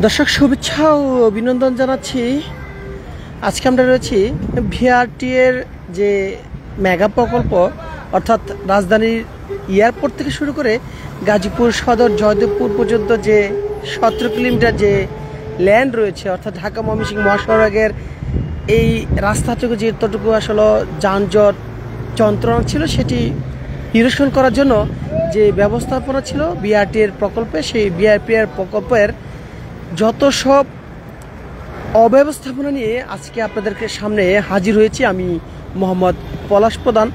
দর্শক শুভেচ্ছা ও অভিনন্দন জানাচ্ছি। আজকে আমরা রয়েছি ভিআরটি এর যে মেগা প্রকল্প, অর্থাৎ রাজধানীর এয়ারপোর্ট থেকে শুরু করে গাজীপুর সদর জয়দেবপুর পর্যন্ত যে 17 কিলোমিটার যে ল্যান্ড রয়েছে, অর্থাৎ ঢাকা ময়মনসিংহ মহাসড়কের এই রাস্তাটুকু যেতটুকু আসলে যানজট যন্ত্রণা ছিল সেটি নিরসন করার জন্য যে ব্যবস্থাপনা ছিল বিআরটি এর প্রকল্পে, সেই বিআরটি এর প্রকল্পের যত সব অব্যবস্থাপনা নিয়ে আজকে আপনাদেরকে সামনে হাজির হয়েছি আমি মোহাম্মদ পলাশ প্রধান।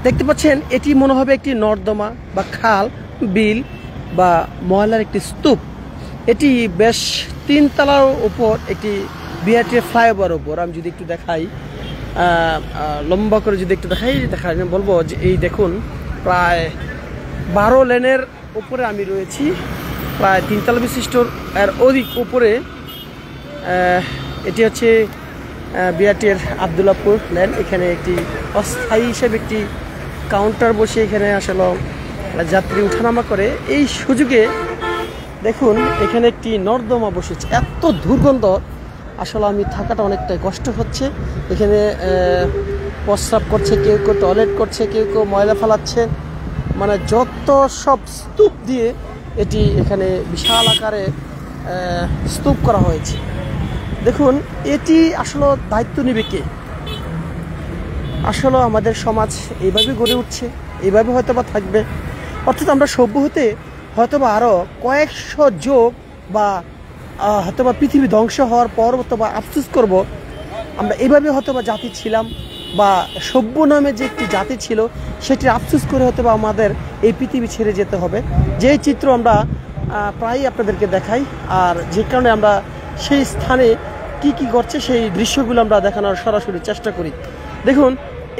দেখতে পাচ্ছেন এটি মনে হবে একটি নর্দমা বা খাল, বিল বা ময়লার একটি স্তূপ। এটি বেশ 3 তলার উপর একটি বিআরটি ফ্লাইওভার উপর। আমি যদি একটু দেখাই, লম্বা করে যদি একটু দেখাই বলবো যে এই দেখুন প্রায় 12 লেনের উপরে আমি রয়েছি, প্রায় 3 তলা বিশিষ্ট এর অধিক উপরে। এটি হচ্ছে বিআরটির আবদুল্লাপুর লেন। এখানে একটি অস্থায়ী হিসেবে একটি কাউন্টার বসে এখানে আসলে যাত্রী উঠানামা করে। এই সুযোগে দেখুন এখানে একটি নর্দমা বসেছে, এত দুর্গন্ধ আসলে আমি থাকাটা অনেকটাই কষ্ট হচ্ছে। এখানে প্রস্রাব করছে, কেউ কেউ টয়লেট করছে, কেউ কেউ ময়লা ফেলাচ্ছে, মানে যত সব স্তূপ দিয়ে এটি এখানে বিশাল আকারে স্তূপ করা হয়েছে। দেখুন এটি আসলে দায়িত্ব নেবে কে? আসলে আমাদের সমাজ এইভাবে গড়ে উঠছে, এইভাবে হয়তো বা থাকবে। অর্থাৎ আমরা সভ্য হতে হয়তো বা আরও কয়েকশো যোগ বা হয়তো বা পৃথিবী ধ্বংস হওয়ার পর হয়তো বা আফসোস করব আমরা এইভাবে হয়তো বা জাতি ছিলাম, বা সভ্য নামে যে একটি জাতি ছিল সেটি আফসোস করে হয়তো বা আমাদের এই পৃথিবী ছেড়ে যেতে হবে। যেই চিত্র আমরা প্রায়ই আপনাদেরকে দেখাই, আর যে কারণে আমরা সেই স্থানে কি কি ঘটছে সেই দৃশ্যগুলো আমরা দেখানোর সরাসরি চেষ্টা করি। দেখুন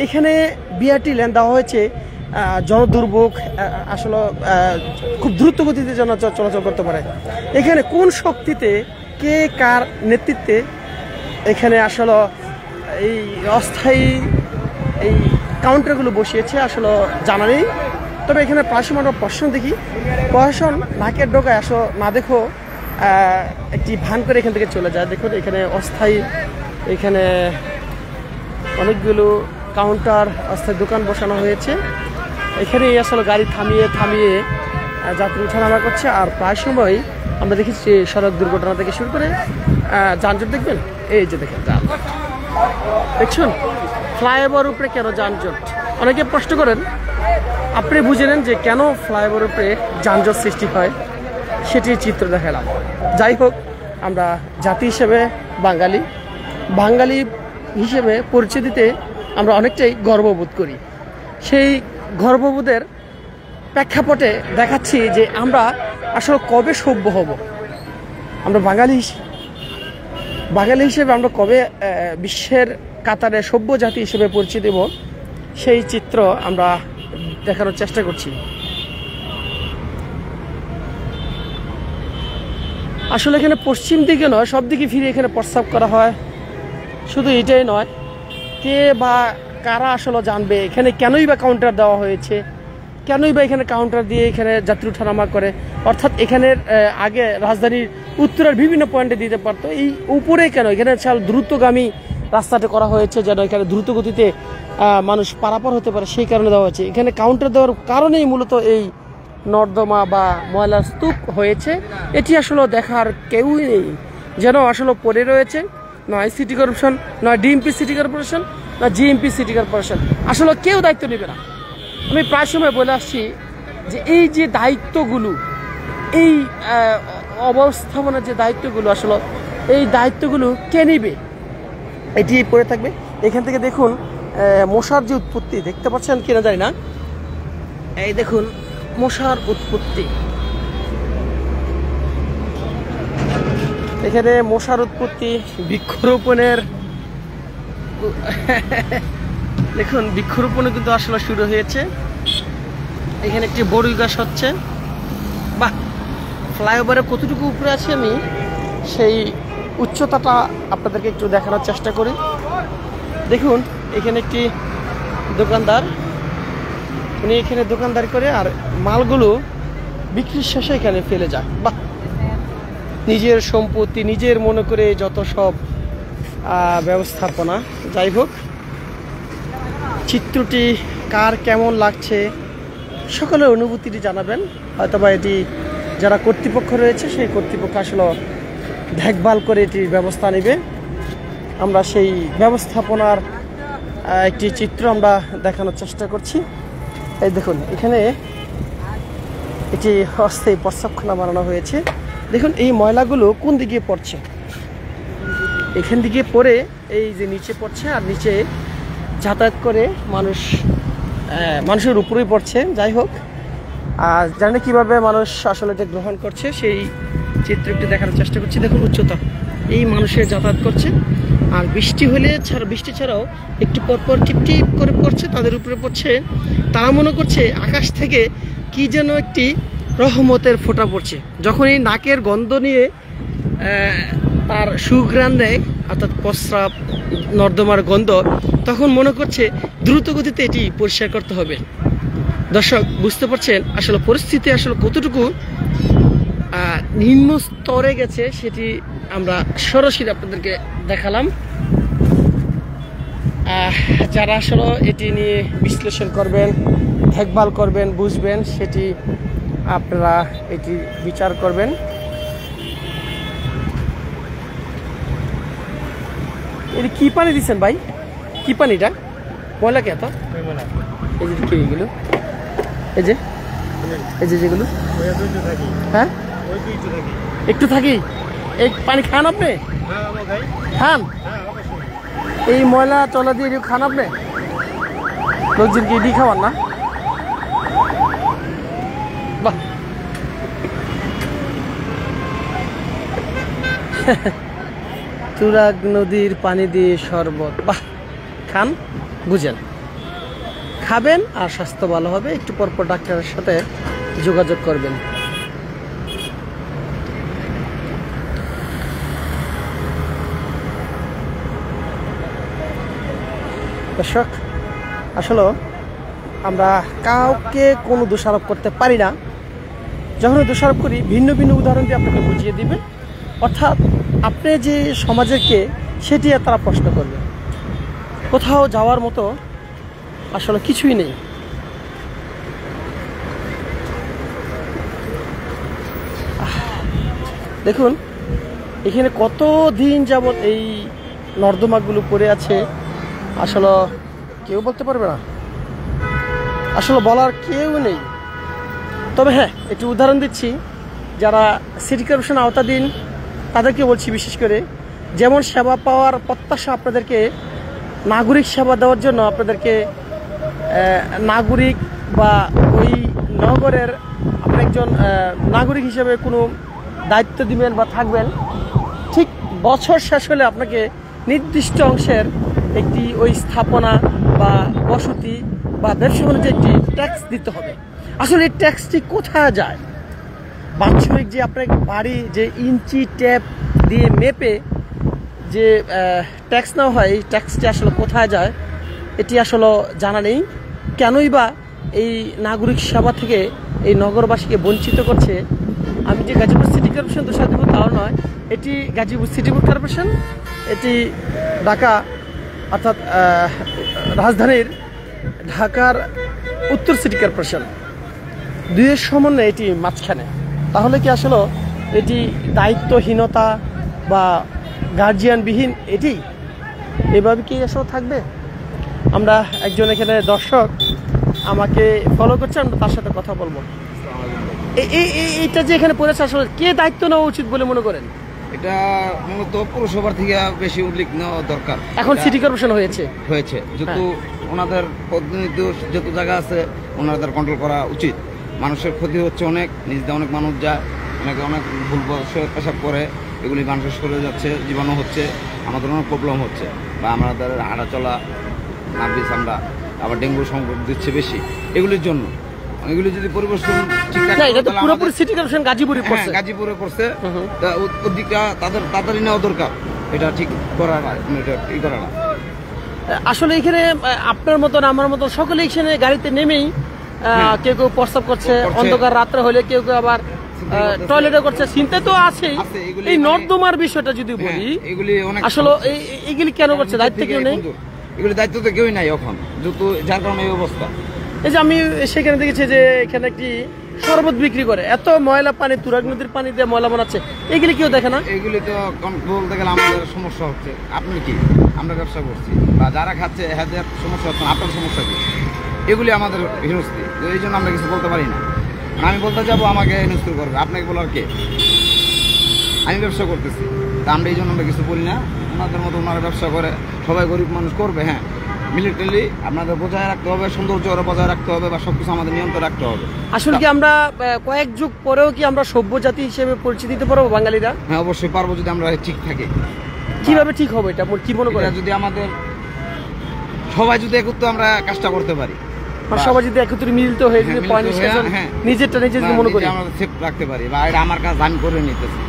এখানে বিআরটি লেন দেওয়া হয়েছে জনদুর্ভোগ আসলে খুব দ্রুত গতিতে চলাচল করতে পারে। এখানে কোন শক্তিতে, কে কার নেতৃত্বে এখানে আসলে এই অস্থায়ী এই কাউন্টারগুলো বসিয়েছে আসলে জানা নেই। তবে এখানে প্রায় সময় আমরা প্রশাসন দেখি, প্রশাসন নাকের ডোকায় আসো না দেখো একটি ভান করে এখান থেকে চলে যায়। দেখুন এখানে অস্থায়ী এখানে অনেকগুলো কাউন্টার, অস্থায়ী দোকান বসানো হয়েছে। এখানেই আসলে গাড়ি থামিয়ে থামিয়ে যাত্রী ওঠানামা করছে। আর প্রায় সময় আমরা দেখেছি সড়ক দুর্ঘটনা থেকে শুরু করে যানজট। দেখবেন এই যে দেখেন যানজট, দেখছেন ফ্লাইওভার উপরে কেন যানজট? অনেকে প্রশ্ন করেন, আপনি বুঝে নেন যে কেন ফ্লাইওভার উপরে যানজট সৃষ্টি হয়, সেটির চিত্র দেখালাম। যাই হোক, আমরা জাতি হিসেবে বাঙালি হিসেবে পরিচয় দিতে আমরা অনেকটাই গর্ববোধ করি। সেই গর্ববোধের প্রেক্ষাপটে দেখাচ্ছি যে আমরা আসলে কবে সভ্য হব, আমরা বাঙালি হিসেবে আমরা কবে বিশ্বের কাতারে সভ্য জাতি হিসেবে পরিচয় দেব, সেই চিত্র আমরা দেখানোর চেষ্টা করছি। আসলে এখানে পশ্চিম দিকে নয়, সব দিকে ফিরে এখানে প্রস্রাব করা হয়। শুধু এটাই নয়, কে বা কারা আসলে জানবে এখানে কেনই বা কাউন্টার দেওয়া হয়েছে, কেনই বা এখানে কাউন্টার দিয়ে এখানে যাত্রী ওঠানামা করে। অর্থাৎ এখানের আগে রাজধানীর উত্তরের বিভিন্ন পয়েন্টে দিতে পারতো, এই উপরে কেন এখানে দ্রুতগামী রাস্তাটা করা হয়েছে যেন এখানে দ্রুত গতিতে মানুষ পারাপার হতে পারে, সেই কারণে দেওয়া হয়েছে। এখানে কাউন্টার দেওয়ার কারণেই মূলত এই নর্দমা বা ময়লার স্তূপ হয়েছে। এটি আসলে দেখার কেউই নেই, যেন আসলে পড়ে রয়েছে নয় সিটি কর্পোরেশন, নয় ডিএমপি সিটি কর্পোরেশন, না জিএমপি সিটি কর্পোরেশন। আসলে কেউ দায়িত্ব নেবে না। আমি প্রায় সময় বলে আসছি যে এই যে দায়িত্বগুলো, এই অবস্থাপনার যে দায়িত্বগুলো, আসলে এই দায়িত্বগুলো কে নেবে? এটি পড়ে থাকবে। এখান থেকে দেখুন মশার যে উৎপত্তি, দেখতে পাচ্ছেন কিনা জানি না, এই দেখুন মশার উৎপত্তি। এখানে মশার উৎপত্তি বৃক্ষরোপণের দেখুন বৃক্ষরোপণও কিন্তু আসলে শুরু হয়েছে। এখানে একটি বড়ই গাছ হচ্ছে। বাহ, ফ্লাইওভারে কতটুকু উপরে আছি আমি সেই উচ্চতাটা আপনাদেরকে একটু দেখানোর চেষ্টা করি। দেখুন এখানে একটি দোকানদার, উনি এখানে দোকানদারি করে আর মালগুলো বিক্রির শেষে এখানে ফেলে যায়। বাহ, নিজের সম্পত্তি নিজের মনে করে যত সব ব্যবস্থাপনা। যাই হোক, চিত্রটি কার কেমন লাগছে সকলের অনুভূতিটি জানাবেন। হয়তোবা এটি যারা কর্তৃপক্ষ রয়েছে সেই কর্তৃপক্ষ আসলে দেখভাল করে এটির ব্যবস্থা নেবে। আমরা সেই ব্যবস্থাপনার একটি চিত্র আমরা দেখানোর চেষ্টা করছি। এই দেখুন, এখানে এটি অস্থায়ী প্রস্রাবখানা বানানো হয়েছে। দেখুন এই ময়লাগুলো কোন দিকে পড়ছে, এখান দিকে পড়ে এই যে নিচে পড়ছে, আর নিচে যাতায়াত করে মানুষের উপরেই পড়ছে। যাই হোক, আর জানে কিভাবে মানুষ আসলে এটা গ্রহণ করছে সেই চিত্র একটু দেখানোর চেষ্টা করছি। দেখুন উচ্চতা, এই মানুষের যাতায়াত করছে, আর বৃষ্টি হলে বৃষ্টি ছাড়াও একটু পরপর টিপ টিপ করে পড়ছে, তাদের উপরে পড়ছে। তারা মনে করছে আকাশ থেকে কি যেন একটি রহমতের ফোঁটা পড়ছে। যখন এই নাকের গন্ধ নিয়ে তার সুঘ্রাণ দেয়, অর্থাৎ প্রস্রাব নর্দমার গন্ধ, তখন মনে করছে দ্রুত গতিতে এটি পরিষ্কার করতে হবে। দর্শক বুঝতে পারছেন আসলে পরিস্থিতি আসলে কতটুকু নিম্ন স্তরে গেছে, সেটি আমরা সরাসরি আপনাদেরকে দেখালাম। যারা আসলে এটি নিয়ে বিশ্লেষণ করবেন, দেখভাল করবেন, বুঝবেন, সেটি আপনারা এটি বিচার করবেন। এটি কি পানি দিচ্ছেন ভাই? কি পানিটা? ময়লা কে এত? এই যে কি এগুলো, এই যে যেগুলো, হ্যাঁ একটু থাকি, এই পানি খান আপনি? খান? এই ময়লা চলা দিয়ে খান আপনি? লোকজনকে এটি খাওয়ান না? বাহ, তুরাগ নদীর পানি দিয়ে শরবত, বাহ, খান, বুঝেন, খাবেন আর স্বাস্থ্য ভালো হবে। একটু পরপর ডাক্তারের সাথে যোগাযোগ করবেন। দর্শক আসলে আমরা কাউকে কোনো দোষারোপ করতে পারি না। যখন দোষারোপ করি ভিন্ন ভিন্ন উদাহরণ দিয়ে আপনাকে বুঝিয়ে দিবে, অর্থাৎ আপনি যে সমাজের কে সেটি তারা প্রশ্ন করবে। কোথাও যাওয়ার মতো আসলে কিছুই নেই। দেখুন এখানে কত দিন যাবত এই নর্দমাগুলো পড়ে আছে, আসলে কেউ বলতে পারবে না, আসলে বলার কেউ নেই। তবে হ্যাঁ, একটি উদাহরণ দিচ্ছি, যারা সিটি কর্পোরেশন আওতাধীন তাদেরকে বলছি, বিশেষ করে যেমন সেবা পাওয়ার প্রত্যাশা আপনাদেরকে, নাগরিক সেবা দেওয়ার জন্য আপনাদেরকে নাগরিক বা ওই নগরের আপনি একজন নাগরিক হিসেবে কোনো দায়িত্ব দিবেন বা থাকবেন, ঠিক বছর শেষ হলে আপনাকে নির্দিষ্ট অংশের একটি ওই স্থাপনা বা বসতি বা ব্যবসা বাণিজ্যে একটি ট্যাক্স দিতে হবে। আসলে এই ট্যাক্সটি কোথায় যায়? বাৎসরিক যে আপনার বাড়ি যে ইঞ্চি ট্যাপ দিয়ে মেপে যে ট্যাক্স নেওয়া হয়, এই ট্যাক্সটি আসলে কোথায় যায় এটি আসলে জানা নেই। কেনই বা এই নাগরিক সেবা থেকে এই নগরবাসীকে বঞ্চিত করছে? আমি যে গাজীপুর সিটি কর্পোরেশন দোষারোপ দেব তাও নয়, এটি গাজীপুর সিটি কর্পোরেশন, এটি ঢাকা অর্থাৎ রাজধানীর ঢাকার উত্তর সিটি কর্পোরেশন, দুইয়ের সমন্বয়ে এটি মাঝখানে। তাহলে কি আসলে এটি দায়িত্বহীনতা বা গার্জিয়ানবিহীন এটি এভাবে কি আসলে থাকবে? আমরা একজন এখানে দর্শক আমাকে ফলো করছে, আমরা তার সাথে কথা বলবো। এইটা যে এখানে পড়েছে আসলে কে দায়িত্ব নেওয়া উচিত বলে মনে করেন? এটা মূলত পৌরসভার থেকে বেশি উল্লেখ নেওয়া দরকার। এখন সিটি কর্পোরেশন হয়েছে যেহেতু ওনাদের প্রতিনিধি যত জায়গা আছে ওনাদের কন্ট্রোল করা উচিত। মানুষের ক্ষতি হচ্ছে অনেক, নিজেদের অনেক মানুষ যায়, অনেক ভুল পেশাব করে, এগুলি মানুষের শরীরে যাচ্ছে, জীবাণু হচ্ছে, আমাদের অনেক প্রবলেম হচ্ছে, বা আমাদের হাঁটা চলা নার্ভিস, আমরা আবার ডেঙ্গু সংক্রমণ দিচ্ছে বেশি। এগুলির জন্য এগুলি যদি পরিবেশন পুরোপুরি সিটি কর্পোরেশন গাজীপুরে পড়ছে, ওদিকটা তাদের তাড়াতাড়ি নেওয়া দরকার। এটা ঠিক করা না, এটা ই করা না। আসলে এখানে আপনার মতন আমার মতন সকলে এখানে গাড়িতে নেমেই কেউ কেউ প্রস্তাব করছে, অন্ধকার রাত্রে হলে কেউ কেউ আবার টয়লেটে করছে, চিন্তা তো আছেই। আছে, এগুলি এই মানে- নর্দমার বিষয়টা যদি বলি, এগুলি অনেক আসলে এইগুলি কেন করছে, দায়িত্ব কেউ নেই? এগুলি দায়িত্ব তো কেউই নাই এখন, যত যার কারণে এই অবস্থা। এই যে আমি সেখানে দেখেছি যে এখানে একটি শরবত বিক্রি করে, এত ময়লা পানি, তুরাগ নদীর পানি দিয়ে ময়লা বানাচ্ছে, এগুলি কেউ দেখে না? এগুলি তো বলতে গেলে আমাদের সমস্যা হচ্ছে। আপনি কি, আমরা ব্যবসা করছি বা যারা খাচ্ছে এদের সমস্যা হচ্ছে না, আপনার সমস্যা কি? এগুলি আমাদের হিনস্তি, এই জন্য আমরা কিছু বলতে পারি না। আমি বলতে যাবো আমাকে হিনস্তি করবে, আপনাকে বলার কে? আমি ব্যবসা করতেছি, তা আমরা এই জন্য আমরা কিছু বলি না। ওনাদের মতো ওনারা ব্যবসা করে, সবাই গরিব মানুষ করবে। হ্যাঁ, মিলিটারি আপনাদের বজায় রাখতে হবে, সৌন্দর্য বজায় রাখতে হবে, বা সবকিছু আমাদের নিয়ন্ত্রণ রাখতে হবে। আসলে কি আমরা কয়েক যুগ পরেও কি আমরা সভ্য জাতি হিসেবে পরিচিতি দিতে পারবো বাঙালিরা? হ্যাঁ, অবশ্যই পারবো, যদি আমরা ঠিক থাকি। কিভাবে ঠিক হবে এটা কি মনে করেন? যদি আমাদের সবাই যদি একত্র আমরা কাজটা করতে পারি, আর সবাই যদি একত্রে মিলিত হয়ে যদি মিলিত পয়েন্ট হয়ে, স্টেশন হ্যাঁ, নিজেরটা নিজে যদি বা মনে নিজে করি, আমরা সেফ রাখতে পারি, বা এটা আমার কাজ আমি করে নিতেছি,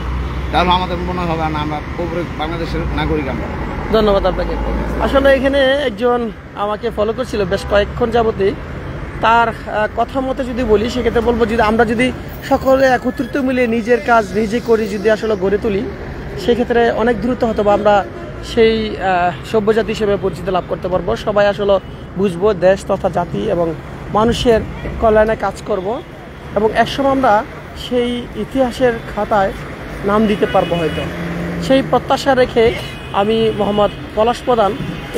তাহলে আমাদের মনে হবে না আমরা বাংলাদেশের নাগরিক। আমরা ধন্যবাদ আপনাকে। আসলে এখানে একজন আমাকে ফলো করছিল বেশ কয়েকক্ষণ যাবতই, তার কথা মতে যদি বলি সেক্ষেত্রে বলবো, যদি আমরা যদি সকলে একত্রিত মিলে নিজের কাজ নিজে করি, যদি আসলে গড়ে তুলি, সেক্ষেত্রে অনেক দ্রুত হয়তো বা আমরা সেই সভ্যজাতি হিসেবে পরিচিতি লাভ করতে পারবো। সবাই আসলে বুঝবো দেশ তথা জাতি এবং মানুষের কল্যাণে কাজ করব, এবং একসময় আমরা সেই ইতিহাসের খাতায় নাম দিতে পারবো হয়তো। সেই প্রত্যাশা রেখে আমি মোহাম্মদ পলাশ প্রধান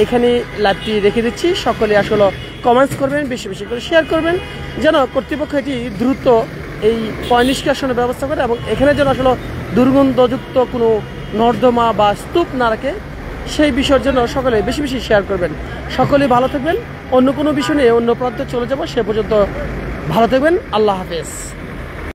এখানে লাইভটি রেখে দিচ্ছি। সকলে আসলে কমেন্টস করবেন, বেশি বেশি করে শেয়ার করবেন, যেন কর্তৃপক্ষ এটি দ্রুত এই পয় নিষ্কাশনের ব্যবস্থা করে, এবং এখানে যেন আসলে দুর্গন্ধযুক্ত কোনো নর্দমা বা স্তূপ না রাখে, সেই বিষয়ের জন্য সকলে বেশি বেশি শেয়ার করবেন। সকলেই ভালো থাকবেন। অন্য কোনো বিষয় নিয়ে অন্য প্রান্তে চলে যাব, সে পর্যন্ত ভালো থাকবেন। আল্লাহ হাফেজ।